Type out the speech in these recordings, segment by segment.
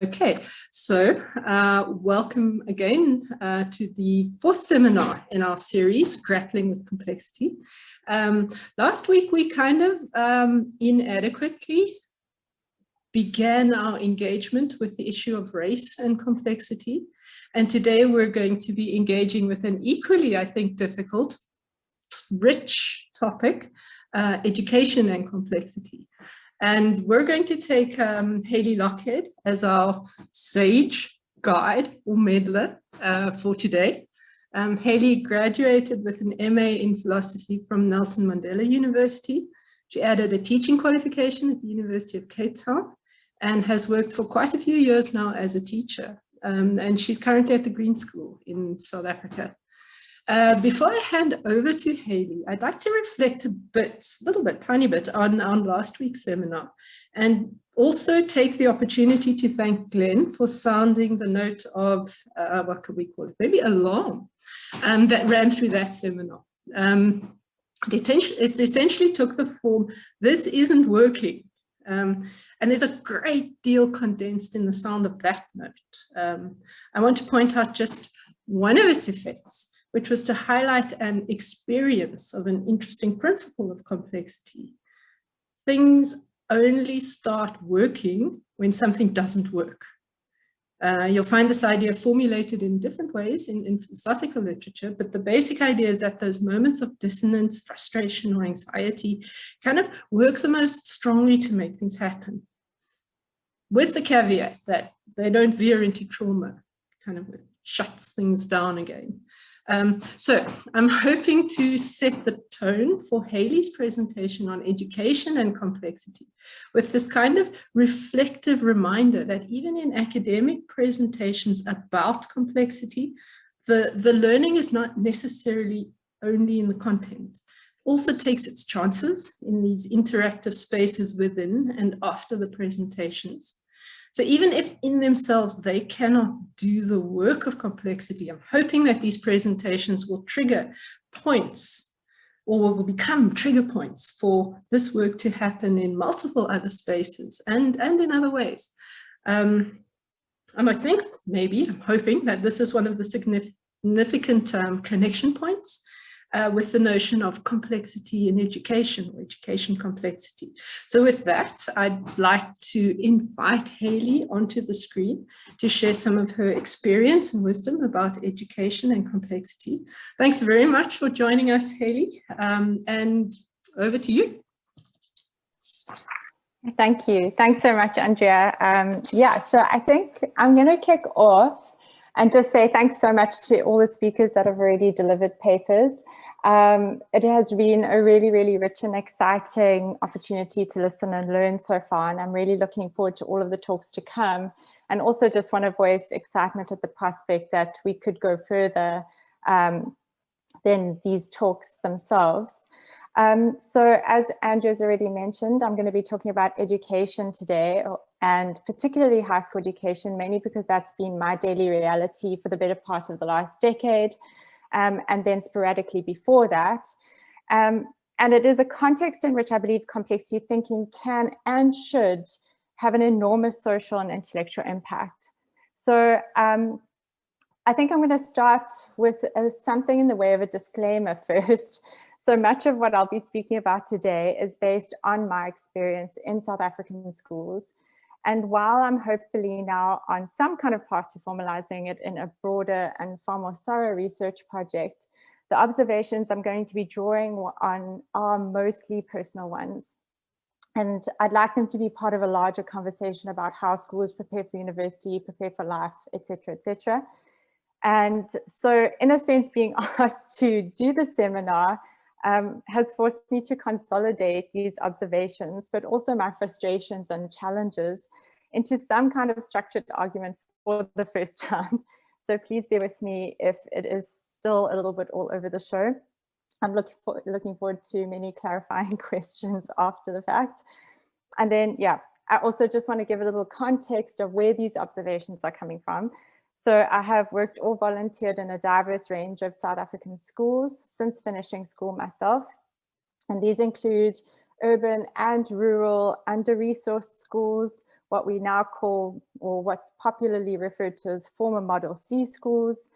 Okay, so welcome again to the fourth seminar in our series, Grappling with Complexity. Last week we kind of inadequately began our engagement with the issue of race and complexity. And today we're going to be engaging with an equally, I think, difficult, rich topic, education and complexity. And we're going to take Hayley Lochhead as our sage guide or meddler for today. Hayley graduated with an MA in philosophy from Nelson Mandela University. She added a teaching qualification at the University of Cape Town and has worked for quite a few years now as a teacher. And she's currently at the Green School in South Africa. Before I hand over to Hayley, I'd like to reflect tiny bit on last week's seminar, and also take the opportunity to thank Glenn for sounding the note of, what could we call it, maybe alarm, that ran through that seminar. It essentially took the form, this isn't working. And there's a great deal condensed in the sound of that note. I want to point out just one of its effects, which was to highlight an experience of an interesting principle of complexity. Things only start working when something doesn't work. You'll find this idea formulated in different ways in philosophical literature, but the basic idea is that those moments of dissonance, frustration, or anxiety kind of work the most strongly to make things happen, with the caveat that they don't veer into trauma, kind of shuts things down again. So I'm hoping to set the tone for Hayley's presentation on education and complexity with this kind of reflective reminder that even in academic presentations about complexity, the learning is not necessarily only in the content. It also takes its chances in these interactive spaces within and after the presentations. So even if in themselves they cannot do the work of complexity, I'm hoping that these presentations will trigger points or will become trigger points for this work to happen in multiple other spaces and in other ways. And I think I'm hoping that this is one of the significant connection points with the notion of complexity in education, or education complexity. So with that, I'd like to invite Hayley onto the screen to share some of her experience and wisdom about education and complexity. Thanks very much for joining us, Hayley, and over to you. Thank you. Thanks so much, Andrea. So I think I'm going to kick off and just say thanks so much to all the speakers that have already delivered papers. It has been a really, really rich and exciting opportunity to listen and learn so far, and I'm really looking forward to all of the talks to come, and also just want to voice excitement at the prospect that we could go further than these talks themselves. So as Andrew's already mentioned, I'm going to be talking about education today, and particularly high school education, mainly because that's been my daily reality for the better part of the last decade, and then sporadically before that. And it is a context in which I believe complexity thinking can and should have an enormous social and intellectual impact. So I think I'm going to start with something in the way of a disclaimer first. So much of what I'll be speaking about today is based on my experience in South African schools. And while I'm hopefully now on some kind of path to formalizing it in a broader and far more thorough research project, the observations I'm going to be drawing on are mostly personal ones. And I'd like them to be part of a larger conversation about how schools prepare for university, prepare for life, etc., etc. And so in a sense, being asked to do the seminar has forced me to consolidate these observations, but also my frustrations and challenges into some kind of structured argument for the first time. So please bear with me if it is still a little bit all over the show. I'm looking forward to many clarifying questions after the fact. And then, I also just want to give a little context of where these observations are coming from. So I have worked or volunteered in a diverse range of South African schools since finishing school myself. And these include urban and rural, under-resourced schools, what we now call, or what's popularly referred to as former Model C schools,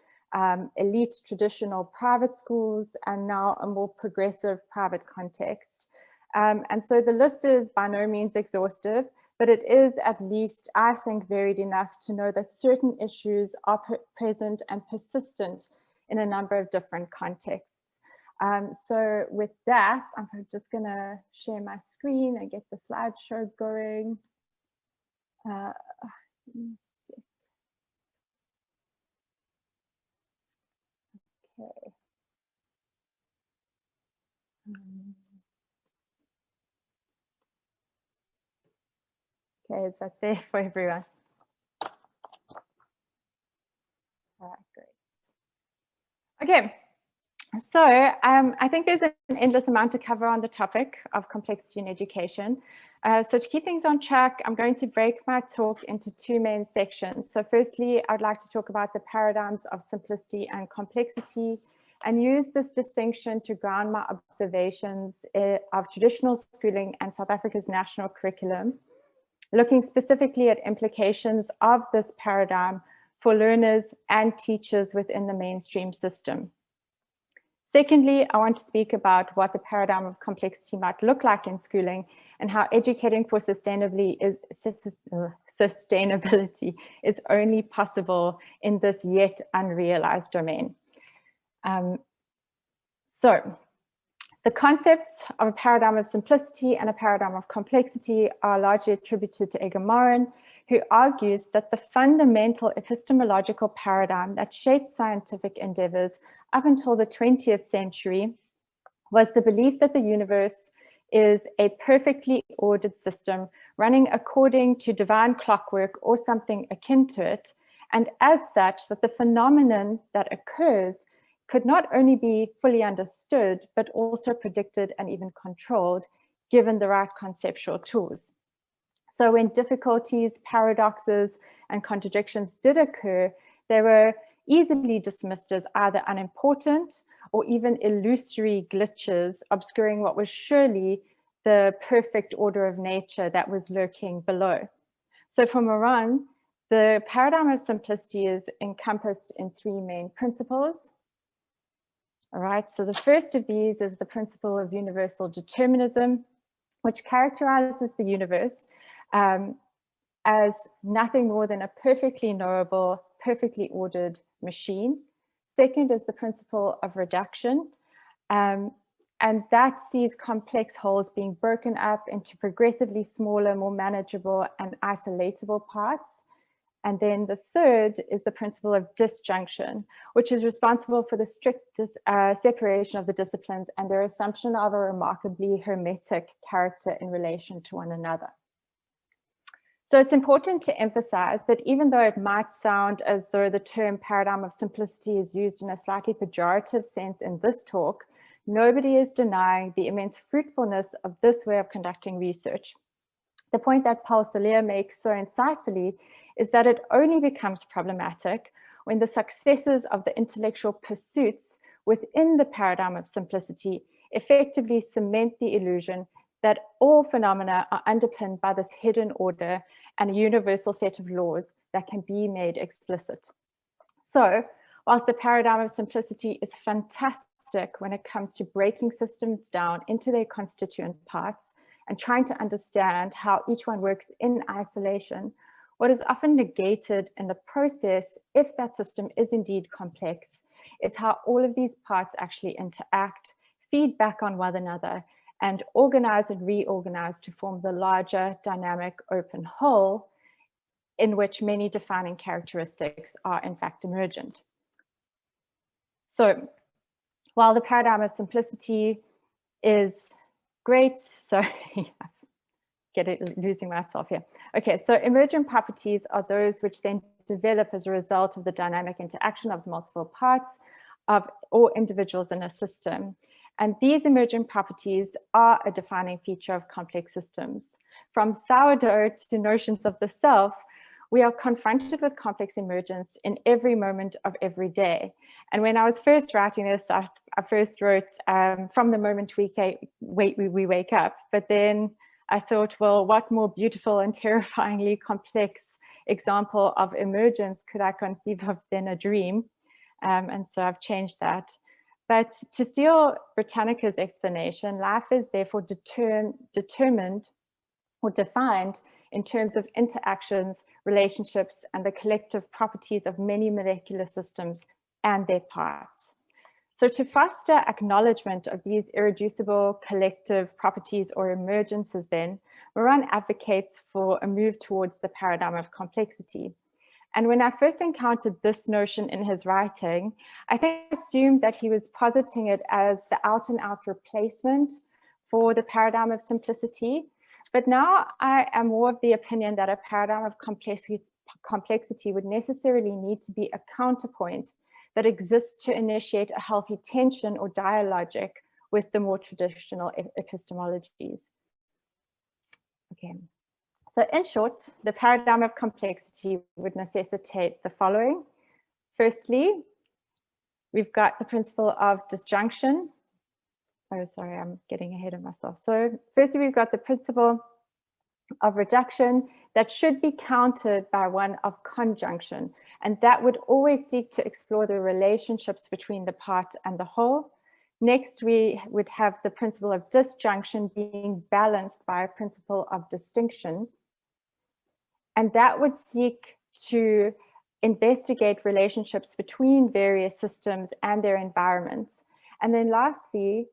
elite traditional private schools, and now a more progressive private context. And so the list is by no means exhaustive, but it is at least, I think, varied enough to know that certain issues are present and persistent in a number of different contexts. So with that, I'm just going to share my screen and get the slideshow going. Okay. Okay, is that there for everyone? All right, great. Okay, so I think there's an endless amount to cover on the topic of complexity in education. So to keep things on track, I'm going to break my talk into two main sections. So firstly, I'd like to talk about the paradigms of simplicity and complexity, and use this distinction to ground my observations of traditional schooling and South Africa's national curriculum, looking specifically at implications of this paradigm for learners and teachers within the mainstream system. Secondly, I want to speak about what the paradigm of complexity might look like in schooling and how educating for sustainability is only possible in this yet unrealized domain. So the concepts of a paradigm of simplicity and a paradigm of complexity are largely attributed to Edgar Morin, who argues that the fundamental epistemological paradigm that shaped scientific endeavors up until the 20th century was the belief that the universe is a perfectly ordered system running according to divine clockwork or something akin to it, and as such that the phenomenon that occurs could not only be fully understood, but also predicted and even controlled, given the right conceptual tools. So when difficulties, paradoxes, and contradictions did occur, they were easily dismissed as either unimportant or even illusory glitches, obscuring what was surely the perfect order of nature that was lurking below. So for Morin, the paradigm of simplicity is encompassed in three main principles. All right, so the first of these is the principle of universal determinism, which characterizes the universe as nothing more than a perfectly knowable, perfectly ordered machine. Second is the principle of reduction, and that sees complex wholes being broken up into progressively smaller, more manageable and isolatable parts. And then the third is the principle of disjunction, which is responsible for the strict separation of the disciplines and their assumption of a remarkably hermetic character in relation to one another. So it's important to emphasize that even though it might sound as though the term paradigm of simplicity is used in a slightly pejorative sense in this talk, nobody is denying the immense fruitfulness of this way of conducting research. The point that Paul Salea makes so insightfully is that it only becomes problematic when the successes of the intellectual pursuits within the paradigm of simplicity effectively cement the illusion that all phenomena are underpinned by this hidden order and a universal set of laws that can be made explicit. So, whilst the paradigm of simplicity is fantastic when it comes to breaking systems down into their constituent parts and trying to understand how each one works in isolation, what is often negated in the process, if that system is indeed complex, is how all of these parts actually interact, feed back on one another, and organize and reorganize to form the larger dynamic open whole in which many defining characteristics are in fact emergent. So while the paradigm of simplicity is great, sorry, losing myself here. Okay, so emergent properties are those which then develop as a result of the dynamic interaction of multiple parts of or individuals in a system. And these emergent properties are a defining feature of complex systems. From sourdough to notions of the self, we are confronted with complex emergence in every moment of every day. And when I was first writing this, I first wrote from the moment we wake up, but then I thought, well, what more beautiful and terrifyingly complex example of emergence could I conceive of than a dream? And so I've changed that. But to steal Britannica's explanation, life is therefore determined or defined in terms of interactions, relationships, and the collective properties of many molecular systems and their parts. So to foster acknowledgement of these irreducible collective properties or emergences then, Moran advocates for a move towards the paradigm of complexity. And when I first encountered this notion in his writing, I think I assumed that he was positing it as the out and out replacement for the paradigm of simplicity. But now I am more of the opinion that a paradigm of complexity would necessarily need to be a counterpoint that exists to initiate a healthy tension or dialogic with the more traditional epistemologies. Okay. So in short, the paradigm of complexity would necessitate the following. Firstly, we've got the principle of disjunction. Oh, sorry, I'm getting ahead of myself. So firstly, we've got the principle of reduction that should be countered by one of conjunction. And that would always seek to explore the relationships between the part and the whole. Next, we would have the principle of disjunction being balanced by a principle of distinction. And that would seek to investigate relationships between various systems and their environments. And then lastly,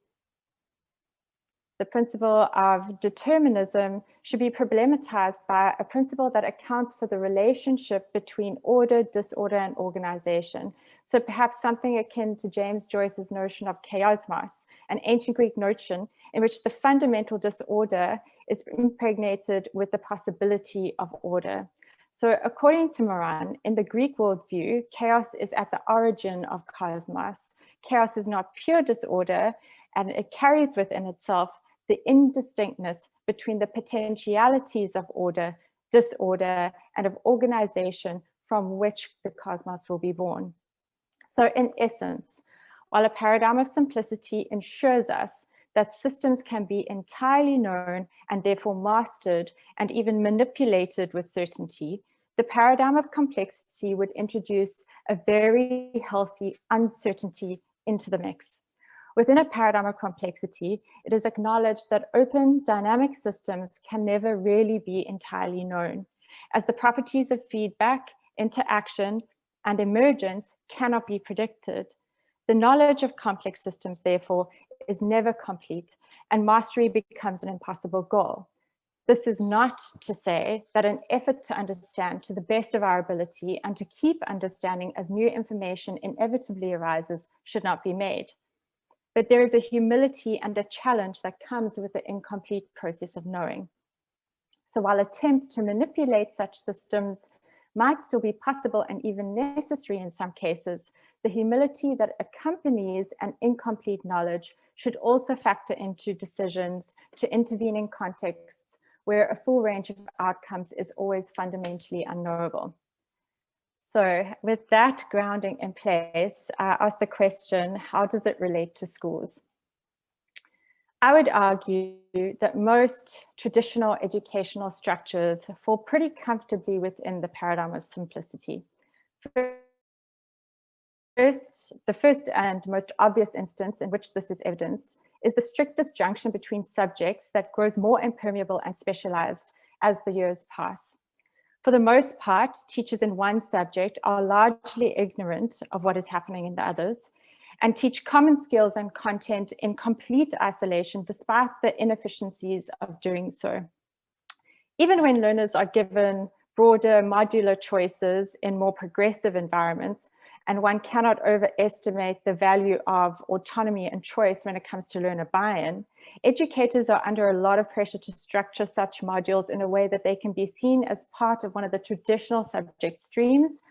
the principle of determinism should be problematized by a principle that accounts for the relationship between order, disorder, and organization. So perhaps something akin to James Joyce's notion of chaosmos, an ancient Greek notion in which the fundamental disorder is impregnated with the possibility of order. So according to Moran, in the Greek worldview, chaos is at the origin of cosmos. Chaos is not pure disorder, and it carries within itself the indistinctness between the potentialities of order, disorder, and of organization from which the cosmos will be born. So in essence, while a paradigm of simplicity ensures us that systems can be entirely known and therefore mastered and even manipulated with certainty, the paradigm of complexity would introduce a very healthy uncertainty into the mix. Within a paradigm of complexity, it is acknowledged that open dynamic systems can never really be entirely known, as the properties of feedback, interaction, and emergence cannot be predicted. The knowledge of complex systems, therefore, is never complete, and mastery becomes an impossible goal. This is not to say that an effort to understand to the best of our ability and to keep understanding as new information inevitably arises should not be made. But there is a humility and a challenge that comes with the incomplete process of knowing. So while attempts to manipulate such systems might still be possible and even necessary in some cases, the humility that accompanies an incomplete knowledge should also factor into decisions to intervene in contexts where a full range of outcomes is always fundamentally unknowable. So with that grounding in place, I ask the question, how does it relate to schools? I would argue that most traditional educational structures fall pretty comfortably within the paradigm of simplicity. The first and most obvious instance in which this is evidenced is the strict disjunction between subjects that grows more impermeable and specialized as the years pass. For the most part, teachers in one subject are largely ignorant of what is happening in the others and teach common skills and content in complete isolation despite the inefficiencies of doing so. Even when learners are given broader modular choices in more progressive environments, and one cannot overestimate the value of autonomy and choice when it comes to learner buy-in, educators are under a lot of pressure to structure such modules in a way that they can be seen as part of one of the traditional subject streams.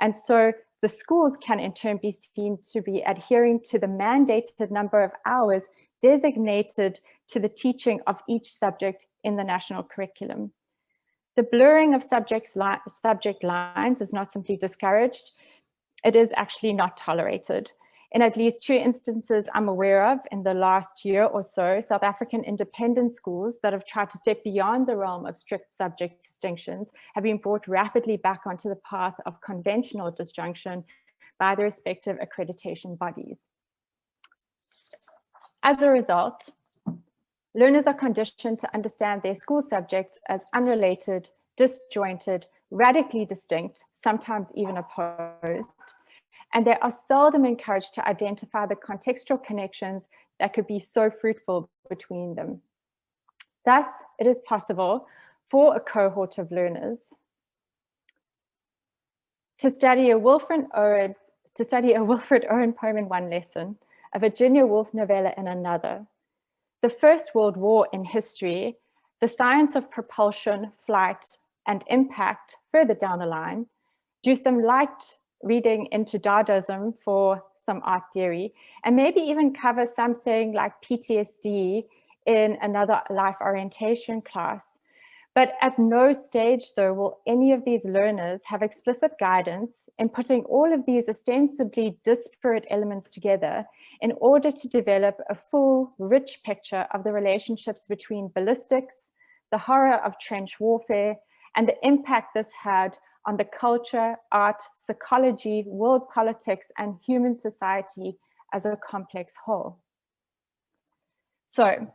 And so the schools can in turn be seen to be adhering to the mandated number of hours designated to the teaching of each subject in the national curriculum. The blurring of subject lines is not simply discouraged, it is actually not tolerated. In at least 2 instances I'm aware of in the last year or so, South African independent schools that have tried to step beyond the realm of strict subject distinctions have been brought rapidly back onto the path of conventional disjunction by their respective accreditation bodies. As a result, learners are conditioned to understand their school subjects as unrelated, disjointed, radically distinct, sometimes even opposed, and they are seldom encouraged to identify the contextual connections that could be so fruitful between them. Thus, it is possible for a cohort of learners to study a Wilfred Owen poem in one lesson, a Virginia Woolf novella in another, the First World War in history, the science of propulsion, flight, and impact further down the line, do some light reading into Dadaism for some art theory, and maybe even cover something like PTSD in another life orientation class. But at no stage, though, will any of these learners have explicit guidance in putting all of these ostensibly disparate elements together in order to develop a full, rich picture of the relationships between ballistics, the horror of trench warfare, and the impact this had on the culture, art, psychology, world politics, and human society as a complex whole. So,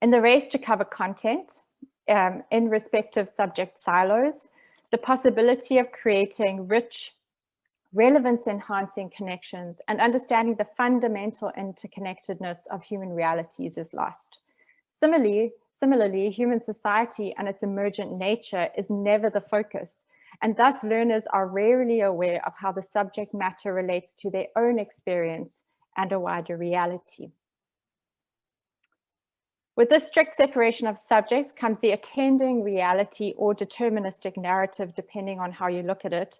in the race to cover content in respective subject silos, the possibility of creating rich, relevance-enhancing connections and understanding the fundamental interconnectedness of human realities is lost. Similarly, human society and its emergent nature is never the focus, and thus learners are rarely aware of how the subject matter relates to their own experience and a wider reality. With this strict separation of subjects comes the attending reality or deterministic narrative, depending on how you look at it,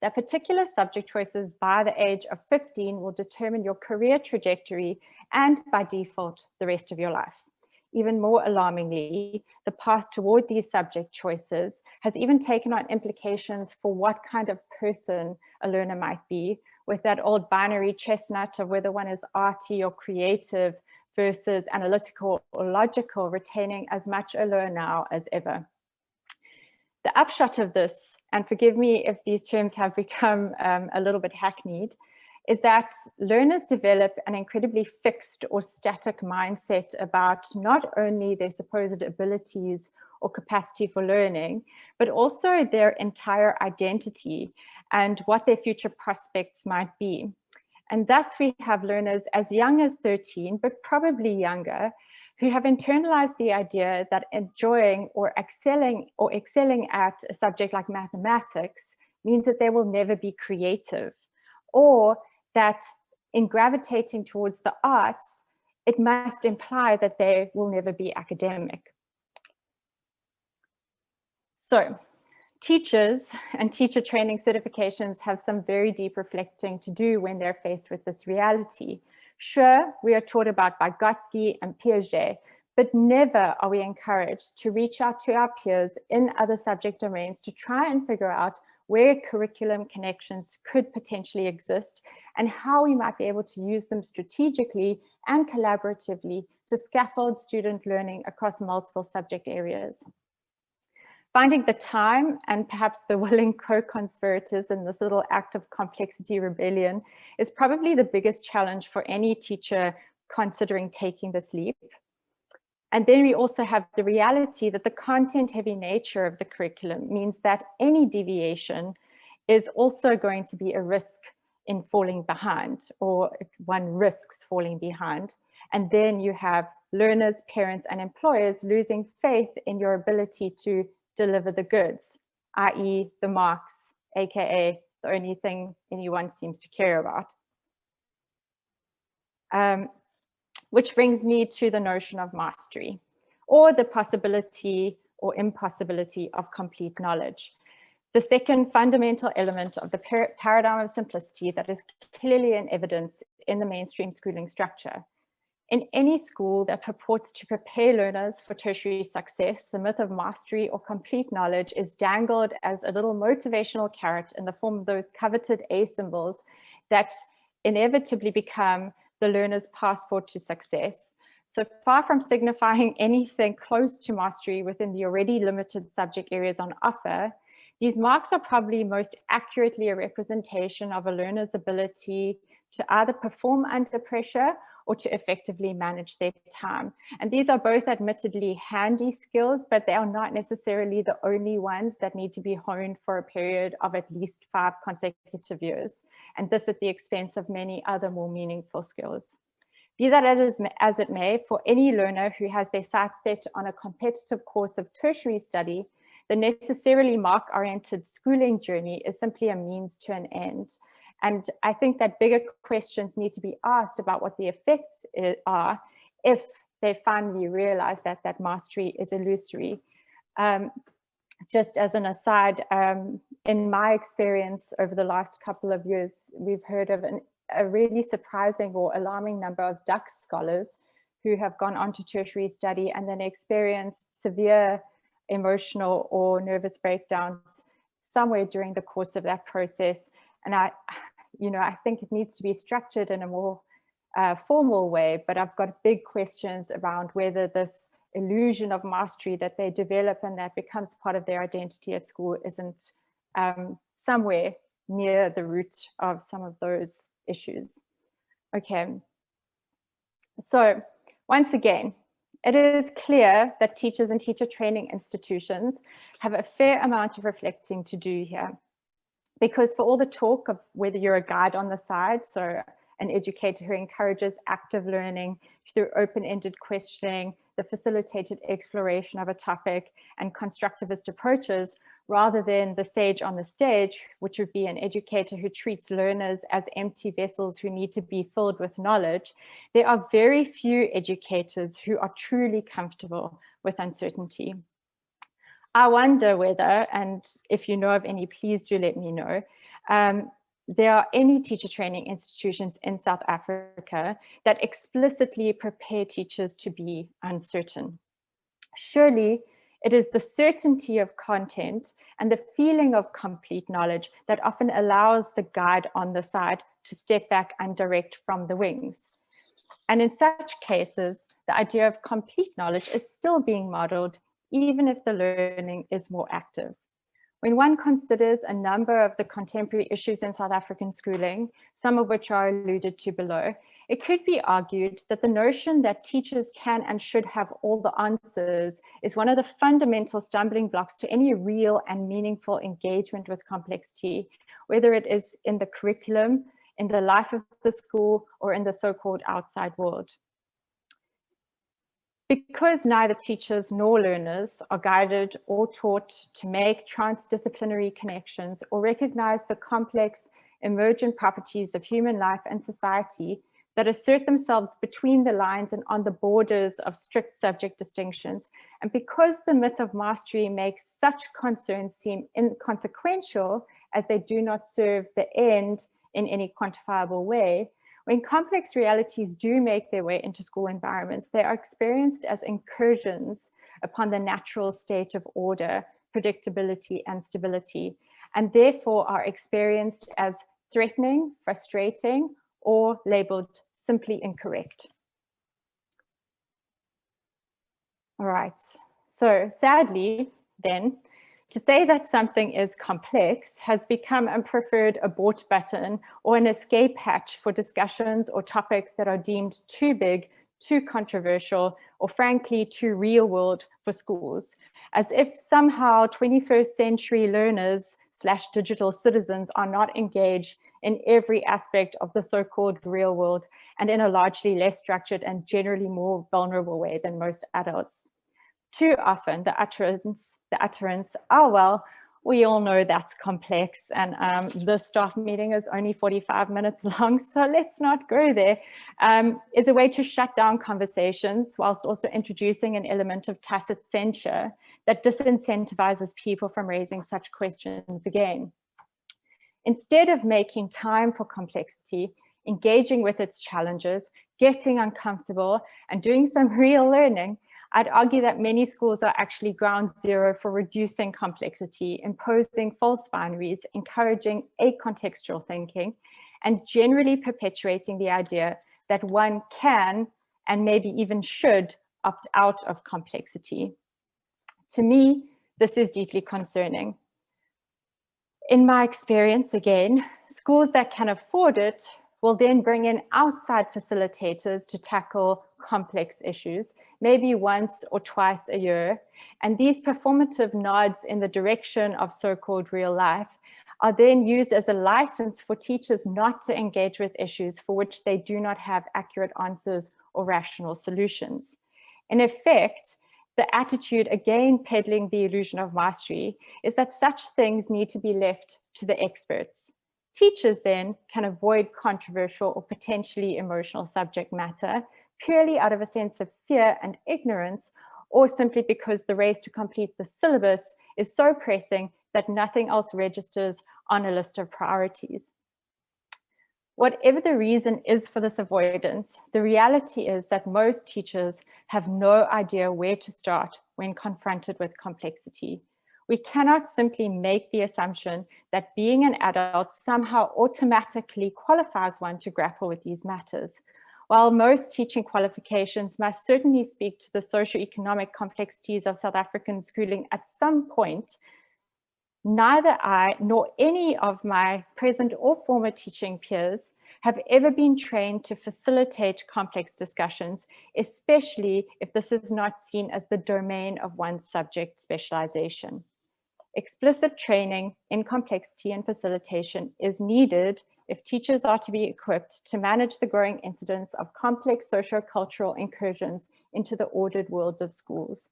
that particular subject choices by the age of 15 will determine your career trajectory and by default, the rest of your life. Even more alarmingly, the path toward these subject choices has even taken on implications for what kind of person a learner might be, with that old binary chestnut of whether one is arty or creative versus analytical or logical, retaining as much allure now as ever. The upshot of this, and forgive me if these terms have become a little bit hackneyed, is that learners develop an incredibly fixed or static mindset about not only their supposed abilities or capacity for learning, but also their entire identity and what their future prospects might be. And thus we have learners as young as 13, but probably younger, who have internalized the idea that enjoying or excelling at a subject like mathematics means that they will never be creative, or that in gravitating towards the arts, it must imply that they will never be academic. So, teachers and teacher training certifications have some very deep reflecting to do when they're faced with this reality. Sure, we are taught about Vygotsky and Piaget, but never are we encouraged to reach out to our peers in other subject domains to try and figure out where curriculum connections could potentially exist and how we might be able to use them strategically and collaboratively to scaffold student learning across multiple subject areas. Finding the time and perhaps the willing co-conspirators in this little act of complexity rebellion is probably the biggest challenge for any teacher considering taking this leap. And then we also have the reality that the content-heavy nature of the curriculum means that any deviation is also going to be a risk in falling behind, or one risks falling behind. And then you have learners, parents, and employers losing faith in your ability to deliver the goods, i.e. the marks, aka the only thing anyone seems to care about. Which brings me to the notion of mastery, or the possibility or impossibility of complete knowledge. The second fundamental element of the paradigm of simplicity that is clearly in evidence in the mainstream schooling structure. In any school that purports to prepare learners for tertiary success, the myth of mastery or complete knowledge is dangled as a little motivational carrot in the form of those coveted A symbols that inevitably become the learner's passport to success. So far from signifying anything close to mastery within the already limited subject areas on offer, these marks are probably most accurately a representation of a learner's ability to either perform under pressure or to effectively manage their time. And these are both admittedly handy skills, but they are not necessarily the only ones that need to be honed for a period of at least 5 consecutive years. And this at the expense of many other more meaningful skills. Be that as it may, for any learner who has their sights set on a competitive course of tertiary study, the necessarily mark-oriented schooling journey is simply a means to an end. And I think that bigger questions need to be asked about what the effects are if they finally realize that that mastery is illusory. Just as an aside, in my experience over the last couple of years, we've heard of a really surprising or alarming number of duck scholars who have gone on to tertiary study and then experienced severe emotional or nervous breakdowns somewhere during the course of that process. And I think it needs to be structured in a more formal way, but I've got big questions around whether this illusion of mastery that they develop and that becomes part of their identity at school isn't somewhere near the root of some of those issues. Okay, so once again, it is clear that teachers and teacher training institutions have a fair amount of reflecting to do here. Because for all the talk of whether you're a guide on the side, so an educator who encourages active learning through open-ended questioning, the facilitated exploration of a topic, and constructivist approaches, rather than the sage on the stage, which would be an educator who treats learners as empty vessels who need to be filled with knowledge, there are very few educators who are truly comfortable with uncertainty. I wonder whether, and if you know of any, please do let me know, there are any teacher training institutions in South Africa that explicitly prepare teachers to be uncertain. Surely it is the certainty of content and the feeling of complete knowledge that often allows the guide on the side to step back and direct from the wings. And in such cases, the idea of complete knowledge is still being modeled, even if the learning is more active. When one considers a number of the contemporary issues in South African schooling, some of which are alluded to below, it could be argued that the notion that teachers can and should have all the answers is one of the fundamental stumbling blocks to any real and meaningful engagement with complexity, whether it is in the curriculum, in the life of the school, or in the so-called outside world. Because neither teachers nor learners are guided or taught to make transdisciplinary connections or recognize the complex emergent properties of human life and society that assert themselves between the lines and on the borders of strict subject distinctions, and because the myth of mastery makes such concerns seem inconsequential as they do not serve the end in any quantifiable way, when complex realities do make their way into school environments, they are experienced as incursions upon the natural state of order, predictability, and stability, and therefore are experienced as threatening, frustrating, or labeled simply incorrect. All right, so sadly then, to say that something is complex has become a preferred abort button or an escape hatch for discussions or topics that are deemed too big, too controversial, or frankly, too real world for schools, as if somehow 21st century learners / digital citizens are not engaged in every aspect of the so-called real world and in a largely less structured and generally more vulnerable way than most adults. Too often the utterance, oh, well, we all know that's complex and the staff meeting is only 45 minutes long, so let's not go there, is a way to shut down conversations whilst also introducing an element of tacit censure that disincentivizes people from raising such questions again. Instead of making time for complexity, engaging with its challenges, getting uncomfortable, and doing some real learning, I'd argue that many schools are actually ground zero for reducing complexity, imposing false binaries, encouraging acontextual thinking, and generally perpetuating the idea that one can and maybe even should opt out of complexity. To me, this is deeply concerning. In my experience, again, schools that can afford it will then bring in outside facilitators to tackle complex issues, maybe once or twice a year. And these performative nods in the direction of so-called real life are then used as a license for teachers not to engage with issues for which they do not have accurate answers or rational solutions. In effect, the attitude, again peddling the illusion of mastery, is that such things need to be left to the experts. Teachers then can avoid controversial or potentially emotional subject matter purely out of a sense of fear and ignorance, or simply because the race to complete the syllabus is so pressing that nothing else registers on a list of priorities. Whatever the reason is for this avoidance, the reality is that most teachers have no idea where to start when confronted with complexity. We cannot simply make the assumption that being an adult somehow automatically qualifies one to grapple with these matters. While most teaching qualifications must certainly speak to the socioeconomic complexities of South African schooling at some point, neither I nor any of my present or former teaching peers have ever been trained to facilitate complex discussions, especially if this is not seen as the domain of one's subject specialization. Explicit training in complexity and facilitation is needed if teachers are to be equipped to manage the growing incidence of complex socio-cultural incursions into the ordered world of schools.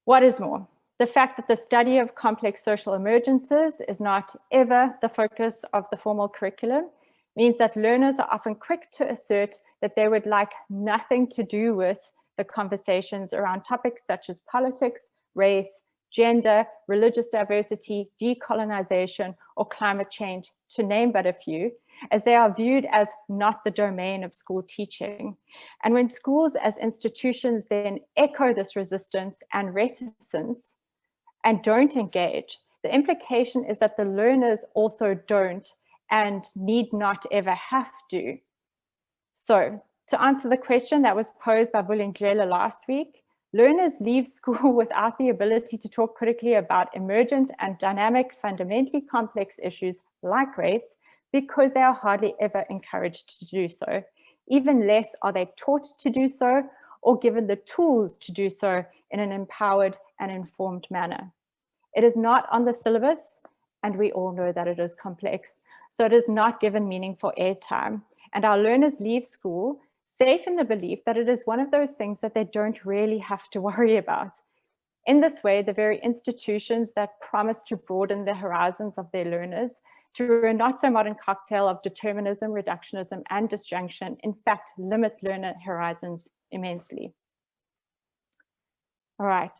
What is more, the fact that the study of complex social emergences is not ever the focus of the formal curriculum means that learners are often quick to assert that they would like nothing to do with the conversations around topics such as politics, race, gender, religious diversity, decolonization, or climate change, to name but a few, as they are viewed as not the domain of school teaching. And when schools as institutions then echo this resistance and reticence and don't engage, the implication is that the learners also don't and need not ever have to. So, to answer the question that was posed by Vulindlela last week, learners leave school without the ability to talk critically about emergent and dynamic, fundamentally complex issues like race, because they are hardly ever encouraged to do so. Even less are they taught to do so or given the tools to do so in an empowered and informed manner. It is not on the syllabus, and we all know that it is complex, so it is not given meaningful airtime. And our learners leave school safe in the belief that it is one of those things that they don't really have to worry about. In this way, the very institutions that promise to broaden the horizons of their learners through a not so modern cocktail of determinism, reductionism, and disjunction, in fact, limit learner horizons immensely. All right.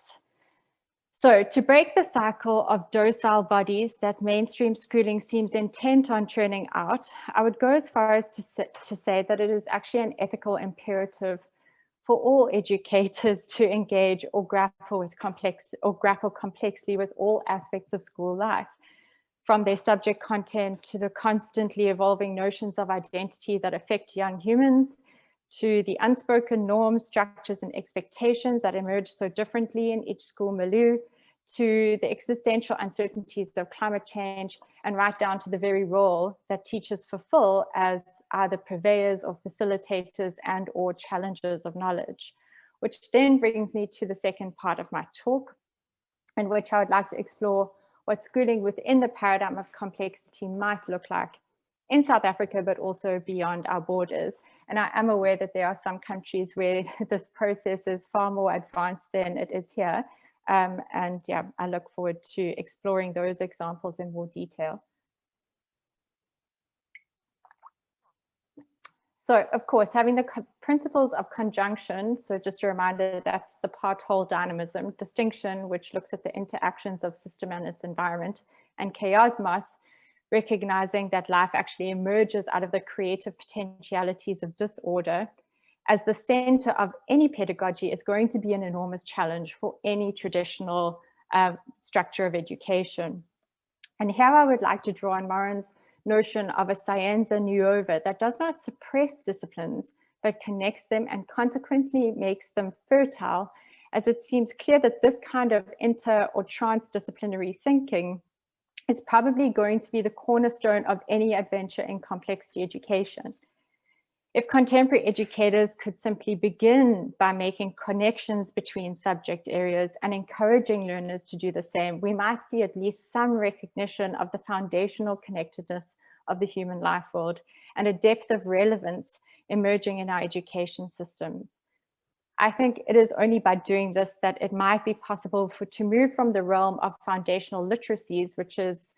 So to break the cycle of docile bodies that mainstream schooling seems intent on churning out, I would go as far as to say that it is actually an ethical imperative for all educators to engage or grapple complexly with all aspects of school life, from their subject content to the constantly evolving notions of identity that affect young humans, to the unspoken norms, structures, and expectations that emerge so differently in each school milieu, to the existential uncertainties of climate change, and right down to the very role that teachers fulfill as either purveyors or facilitators and or challengers of knowledge. Which then brings me to the second part of my talk, in which I would like to explore what schooling within the paradigm of complexity might look like in South Africa, but also beyond our borders. And I am aware that there are some countries where this process is far more advanced than it is here. And yeah, I look forward to exploring those examples in more detail. So of course, having the principles of conjunction, so just a reminder, that's the part-whole dynamism, distinction, which looks at the interactions of system and its environment, and chaosmos, recognizing that life actually emerges out of the creative potentialities of disorder as the center of any pedagogy is going to be an enormous challenge for any traditional structure of education. And here I would like to draw on Morin's notion of a scienza nuova that does not suppress disciplines, but connects them and consequently makes them fertile, as it seems clear that this kind of inter or transdisciplinary thinking is probably going to be the cornerstone of any adventure in complexity education. If contemporary educators could simply begin by making connections between subject areas and encouraging learners to do the same, we might see at least some recognition of the foundational connectedness of the human life world and a depth of relevance emerging in our education systems. I think it is only by doing this that it might be possible to move from the realm of foundational literacies, which is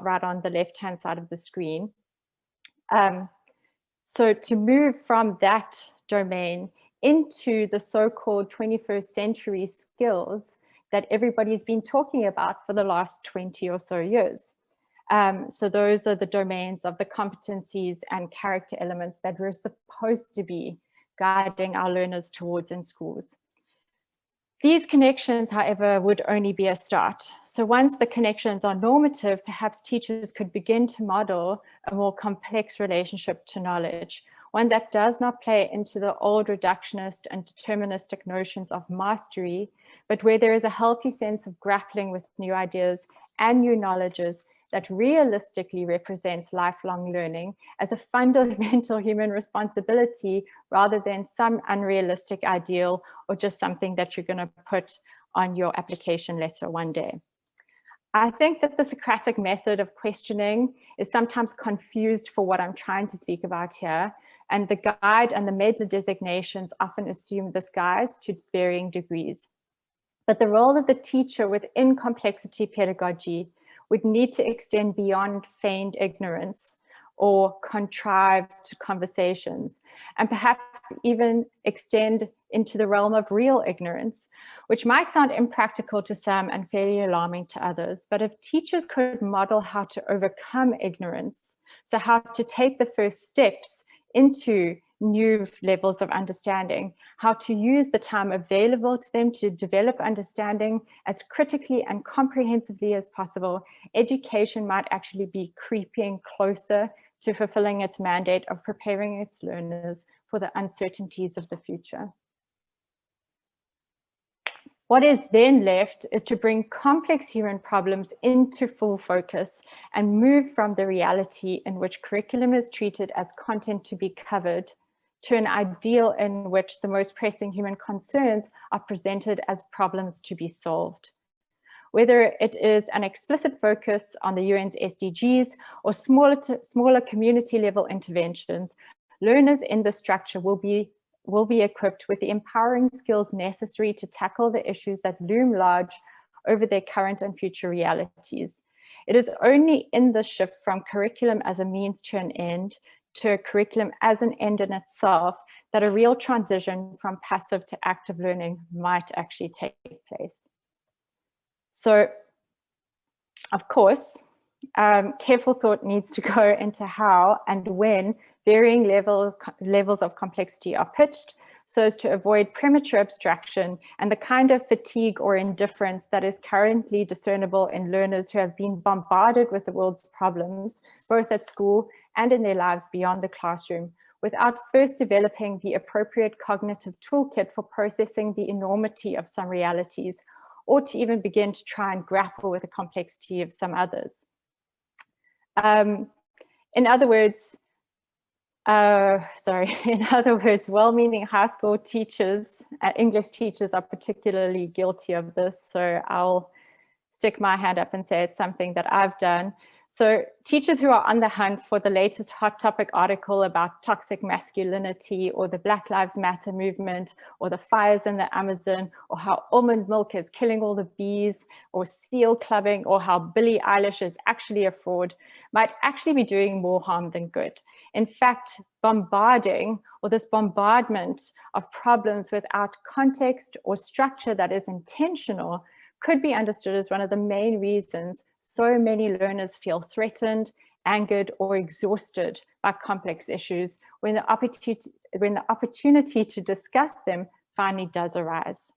right on the left-hand side of the screen. So to move from that domain into the so-called 21st century skills that everybody's been talking about for the last 20 or so years. So those are the domains of the competencies and character elements that we're supposed to be guiding our learners towards in schools. These connections, however, would only be a start. So once the connections are normative, perhaps teachers could begin to model a more complex relationship to knowledge, one that does not play into the old reductionist and deterministic notions of mastery, but where there is a healthy sense of grappling with new ideas and new knowledges that realistically represents lifelong learning as a fundamental human responsibility rather than some unrealistic ideal or just something that you're going to put on your application letter one day. I think that the Socratic method of questioning is sometimes confused for what I'm trying to speak about here, and the guide and the meddler designations often assume this guise to varying degrees. But the role of the teacher within complexity pedagogy would need to extend beyond feigned ignorance or contrived conversations, and perhaps even extend into the realm of real ignorance, which might sound impractical to some and fairly alarming to others. But if teachers could model how to overcome ignorance, so how to take the first steps into new levels of understanding, how to use the time available to them to develop understanding as critically and comprehensively as possible, education might actually be creeping closer to fulfilling its mandate of preparing its learners for the uncertainties of the future. What is then left is to bring complex human problems into full focus and move from the reality in which curriculum is treated as content to be covered to an ideal in which the most pressing human concerns are presented as problems to be solved. Whether it is an explicit focus on the UN's SDGs or smaller community level interventions, learners in the structure will be equipped with the empowering skills necessary to tackle the issues that loom large over their current and future realities. It is only in the shift from curriculum as a means to an end to a curriculum as an end in itself that a real transition from passive to active learning might actually take place. So, of course, careful thought needs to go into how and when varying levels of complexity are pitched so as to avoid premature abstraction and the kind of fatigue or indifference that is currently discernible in learners who have been bombarded with the world's problems, both at school and in their lives beyond the classroom, without first developing the appropriate cognitive toolkit for processing the enormity of some realities, or to even begin to try and grapple with the complexity of some others. In other words, well-meaning high school teachers, English teachers are particularly guilty of this, so I'll stick my hand up and say it's something that I've done. So teachers who are on the hunt for the latest hot topic article about toxic masculinity or the Black Lives Matter movement or the fires in the Amazon or how almond milk is killing all the bees or seal clubbing or how Billie Eilish is actually a fraud might actually be doing more harm than good. In fact, bombarding or this bombardment of problems without context or structure that is intentional could be understood as one of the main reasons so many learners feel threatened, angered, or exhausted by complex issues when the opportunity to discuss them finally does arise.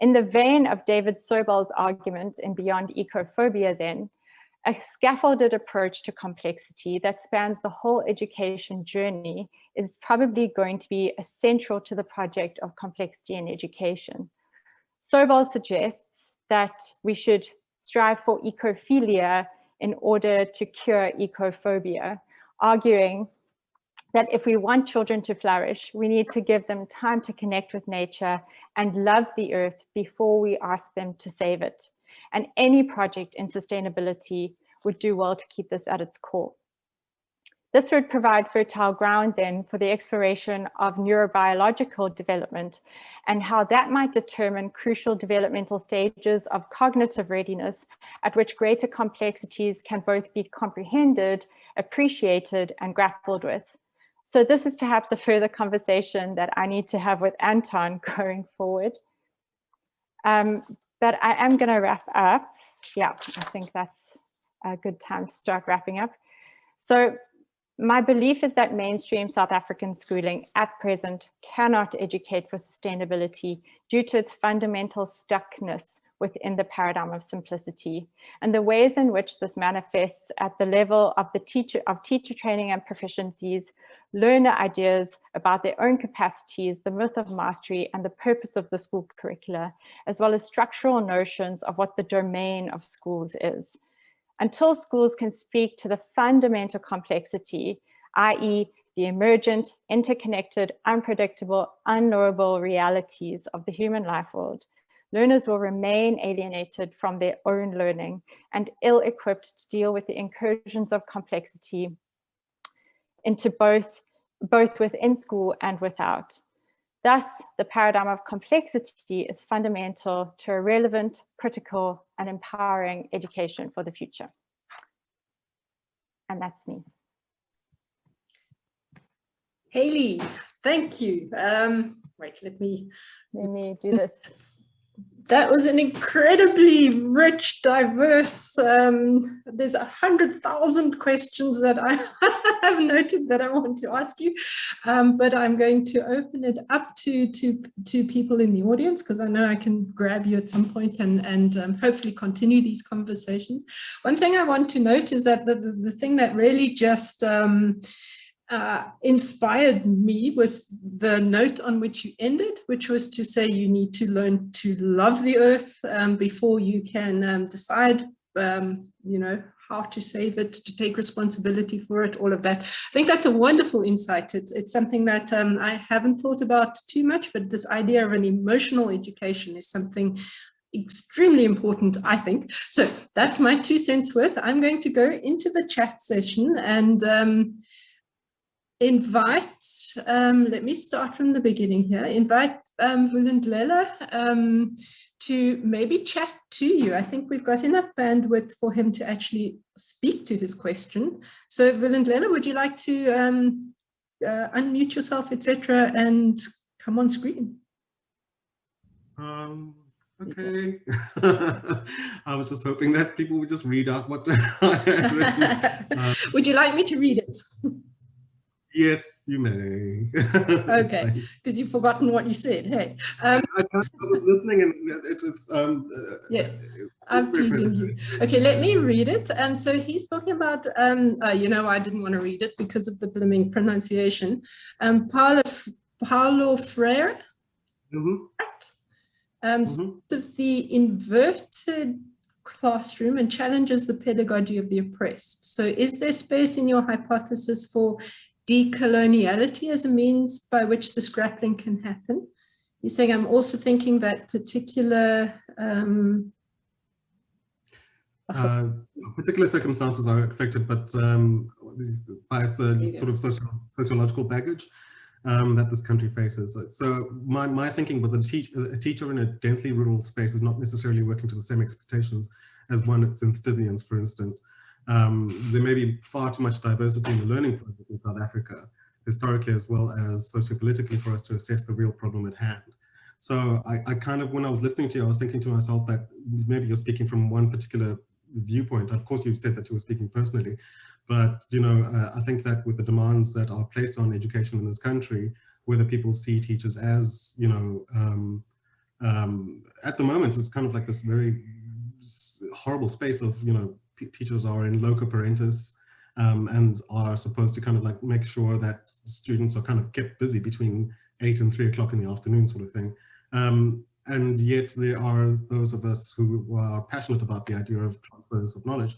In the vein of David Sobel's argument in Beyond Ecophobia, then, a scaffolded approach to complexity that spans the whole education journey is probably going to be essential to the project of complexity in education. Sobel suggests that we should strive for ecophilia in order to cure ecophobia, arguing that if we want children to flourish, we need to give them time to connect with nature and love the earth before we ask them to save it. And any project in sustainability would do well to keep this at its core. This would provide fertile ground then for the exploration of neurobiological development and how that might determine crucial developmental stages of cognitive readiness at which greater complexities can both be comprehended, appreciated, and grappled with. So this is perhaps a further conversation that I need to have with Anton going forward. But I am going to wrap up. Yeah, I think that's a good time to start wrapping up. So my belief is that mainstream South African schooling at present cannot educate for sustainability due to its fundamental stuckness within the paradigm of simplicity, and the ways in which this manifests at the level of teacher training and proficiencies, learner ideas about their own capacities, the myth of mastery, and the purpose of the school curricula, as well as structural notions of what the domain of schools is. Until schools can speak to the fundamental complexity, i.e. the emergent, interconnected, unpredictable, unknowable realities of the human life world, learners will remain alienated from their own learning and ill-equipped to deal with the incursions of complexity into both within school and without. Thus, the paradigm of complexity is fundamental to a relevant, critical, and empowering education for the future. And that's me. Hayley, thank you. Wait, let me do this. That was an incredibly rich, diverse, there's 100,000 questions that I have noted that I want to ask you, but I'm going to open it up to people in the audience, because I know I can grab you at some point and hopefully continue these conversations. One thing I want to note is that the thing that really just inspired me was the note on which you ended, which was to say you need to learn to love the earth before you can decide, you know, how to save it, to take responsibility for it, all of that. I think that's a wonderful insight. It's something that I haven't thought about too much, but this idea of an emotional education is something extremely important, I think. So that's my 2 cents worth. I'm going to go into the chat session and invite, let me start from the beginning here, invite Vulindlela to maybe chat to you. I think we've got enough bandwidth for him to actually speak to his question. So Vulindlela, would you like to unmute yourself, etc., and come on screen? Okay. I was just hoping that people would just read out what would you like me to read it? Yes, you may. Okay, because you've forgotten what you said. Hey, I was listening, and it's yeah, I'm teasing you. Okay, let me read it. And so he's talking about, you know, I didn't want to read it because of the blooming pronunciation. Paulo Freire, of the inverted classroom and challenges the pedagogy of the oppressed. So, is there space in your hypothesis for decoloniality as a means by which this grappling can happen? You're saying, I'm also thinking that particular circumstances are affected, but by a sort of sociological baggage that this country faces. So my thinking was that a teacher in a densely rural space is not necessarily working to the same expectations as one at St. Stithians, for instance. There may be far too much diversity in the learning project in South Africa, historically as well as sociopolitically, for us to assess the real problem at hand. So I kind of, when I was listening to you, I was thinking to myself that maybe you're speaking from one particular viewpoint. Of course, you've said that you were speaking personally, But, you know, I think that with the demands that are placed on education in this country, whether people see teachers as, you know, at the moment, it's kind of like this very horrible space of, you know, teachers are in loco parentis, and are supposed to kind of like make sure that students are kind of kept busy between 8 and 3 o'clock in the afternoon, sort of thing. And yet there are those of us who are passionate about the idea of transfers of knowledge.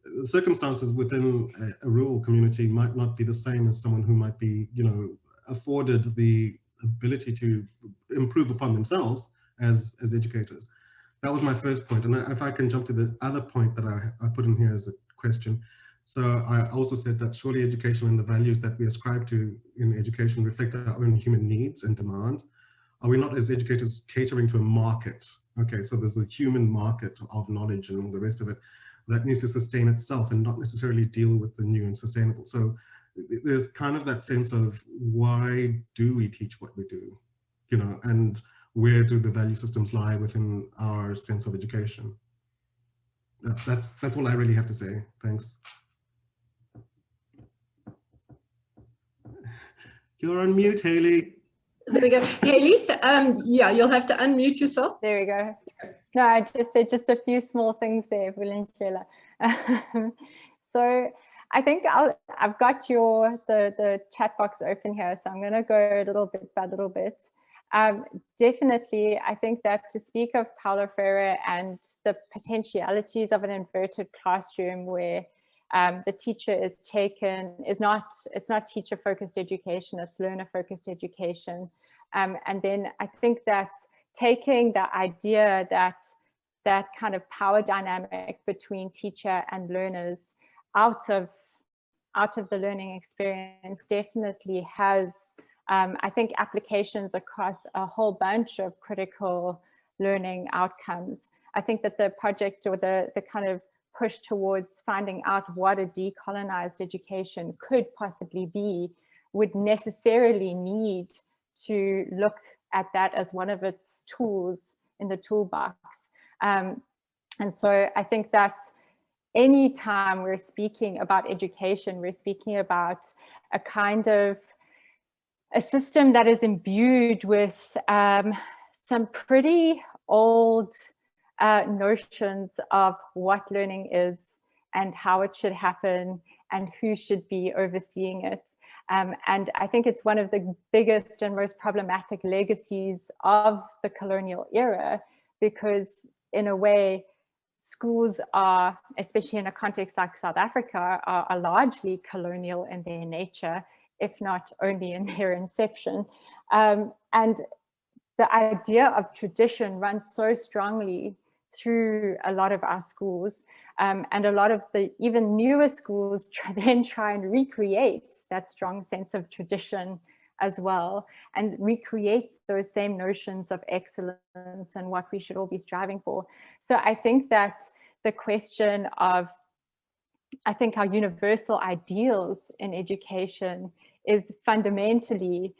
The circumstances within a rural community might not be the same as someone who might be, you know, afforded the ability to improve upon themselves as educators. That was my first point. And if I can jump to the other point that I put in here as a question. So I also said that surely education and the values that we ascribe to in education reflect our own human needs and demands. Are we not as educators catering to a market? Okay, so there's a human market of knowledge and all the rest of it that needs to sustain itself and not necessarily deal with the new and sustainable. So there's kind of that sense of why do we teach what we do, you know, and where do the value systems lie within our sense of education? That's all I really have to say. Thanks. You're on mute, Hayley. There we go. Hayley, yeah, you'll have to unmute yourself. There we go. No, I just said just a few small things there, Valentina. So I think I've got the chat box open here, so I'm going to go a little bit by little bit. Definitely, I think that to speak of Paulo Freire and the potentialities of an inverted classroom where the teacher is it's not teacher-focused education, it's learner-focused education. And then I think that taking the idea that kind of power dynamic between teacher and learners out of the learning experience definitely has, I think, applications across a whole bunch of critical learning outcomes. I think that the project or the kind of push towards finding out what a decolonized education could possibly be would necessarily need to look at that as one of its tools in the toolbox. And so I think that anytime we're speaking about education, we're speaking about a kind of a system that is imbued with some pretty old notions of what learning is and how it should happen and who should be overseeing it. And I think it's one of the biggest and most problematic legacies of the colonial era, because in a way, schools are, especially in a context like South Africa, are largely colonial in their nature, if not only in their inception. And the idea of tradition runs so strongly through a lot of our schools, and a lot of the even newer schools then try and recreate that strong sense of tradition as well, and recreate those same notions of excellence and what we should all be striving for. So I think that the question of, I think our universal ideals in education is fundamentally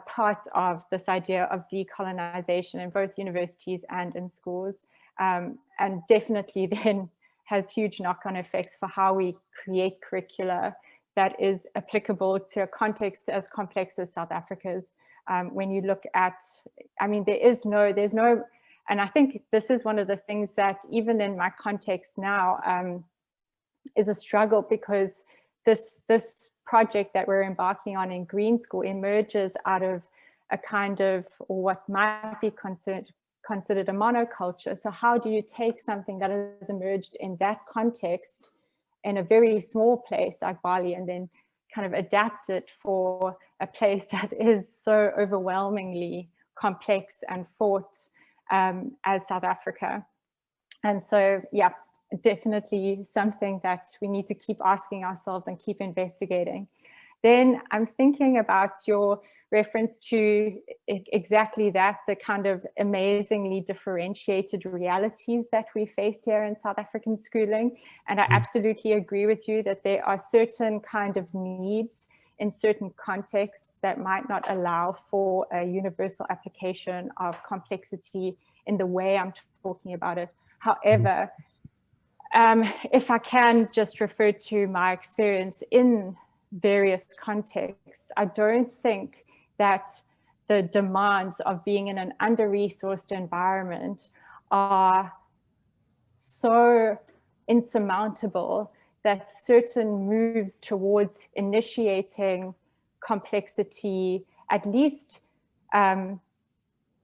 part of this idea of decolonization in both universities and in schools, and definitely then has huge knock-on effects for how we create curricula that is applicable to a context as complex as South Africa's. When you look at, I mean, there's no, and I think this is one of the things that even in my context now is a struggle, because this project that we're embarking on in Green School emerges out of a kind of what might be considered a monoculture. So how do you take something that has emerged in that context in a very small place like Bali and then kind of adapt it for a place that is so overwhelmingly complex and fraught as South Africa? And so, yeah, definitely something that we need to keep asking ourselves and keep investigating. Then I'm thinking about your reference to exactly that, the kind of amazingly differentiated realities that we faced here in South African schooling. And I absolutely agree with you that there are certain kind of needs in certain contexts that might not allow for a universal application of complexity in the way I'm talking about it. However, if I can just refer to my experience in various contexts, I don't think that the demands of being in an under-resourced environment are so insurmountable that certain moves towards initiating complexity, at least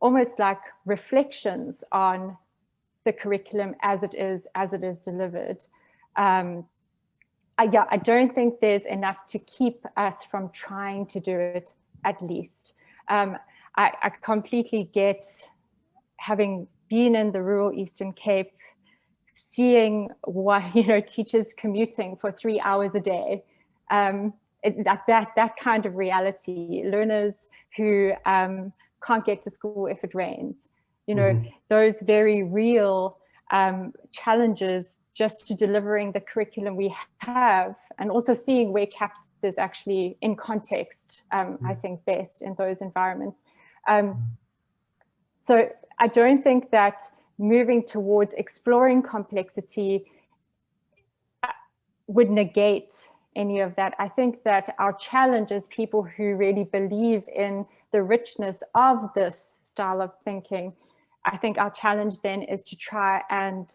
almost like reflections on the curriculum as it is delivered. I don't think there's enough to keep us from trying to do it, at least. I completely get, having been in the rural Eastern Cape, seeing what, teachers commuting for 3 hours a day, that kind of reality, learners who can't get to school if it rains, those very real challenges just to delivering the curriculum we have, and also seeing where CAPS is actually in context, I think best in those environments. So I don't think that moving towards exploring complexity would negate any of that. I think that our challenge as people who really believe in the richness of this style of thinking, I think our challenge then is to try and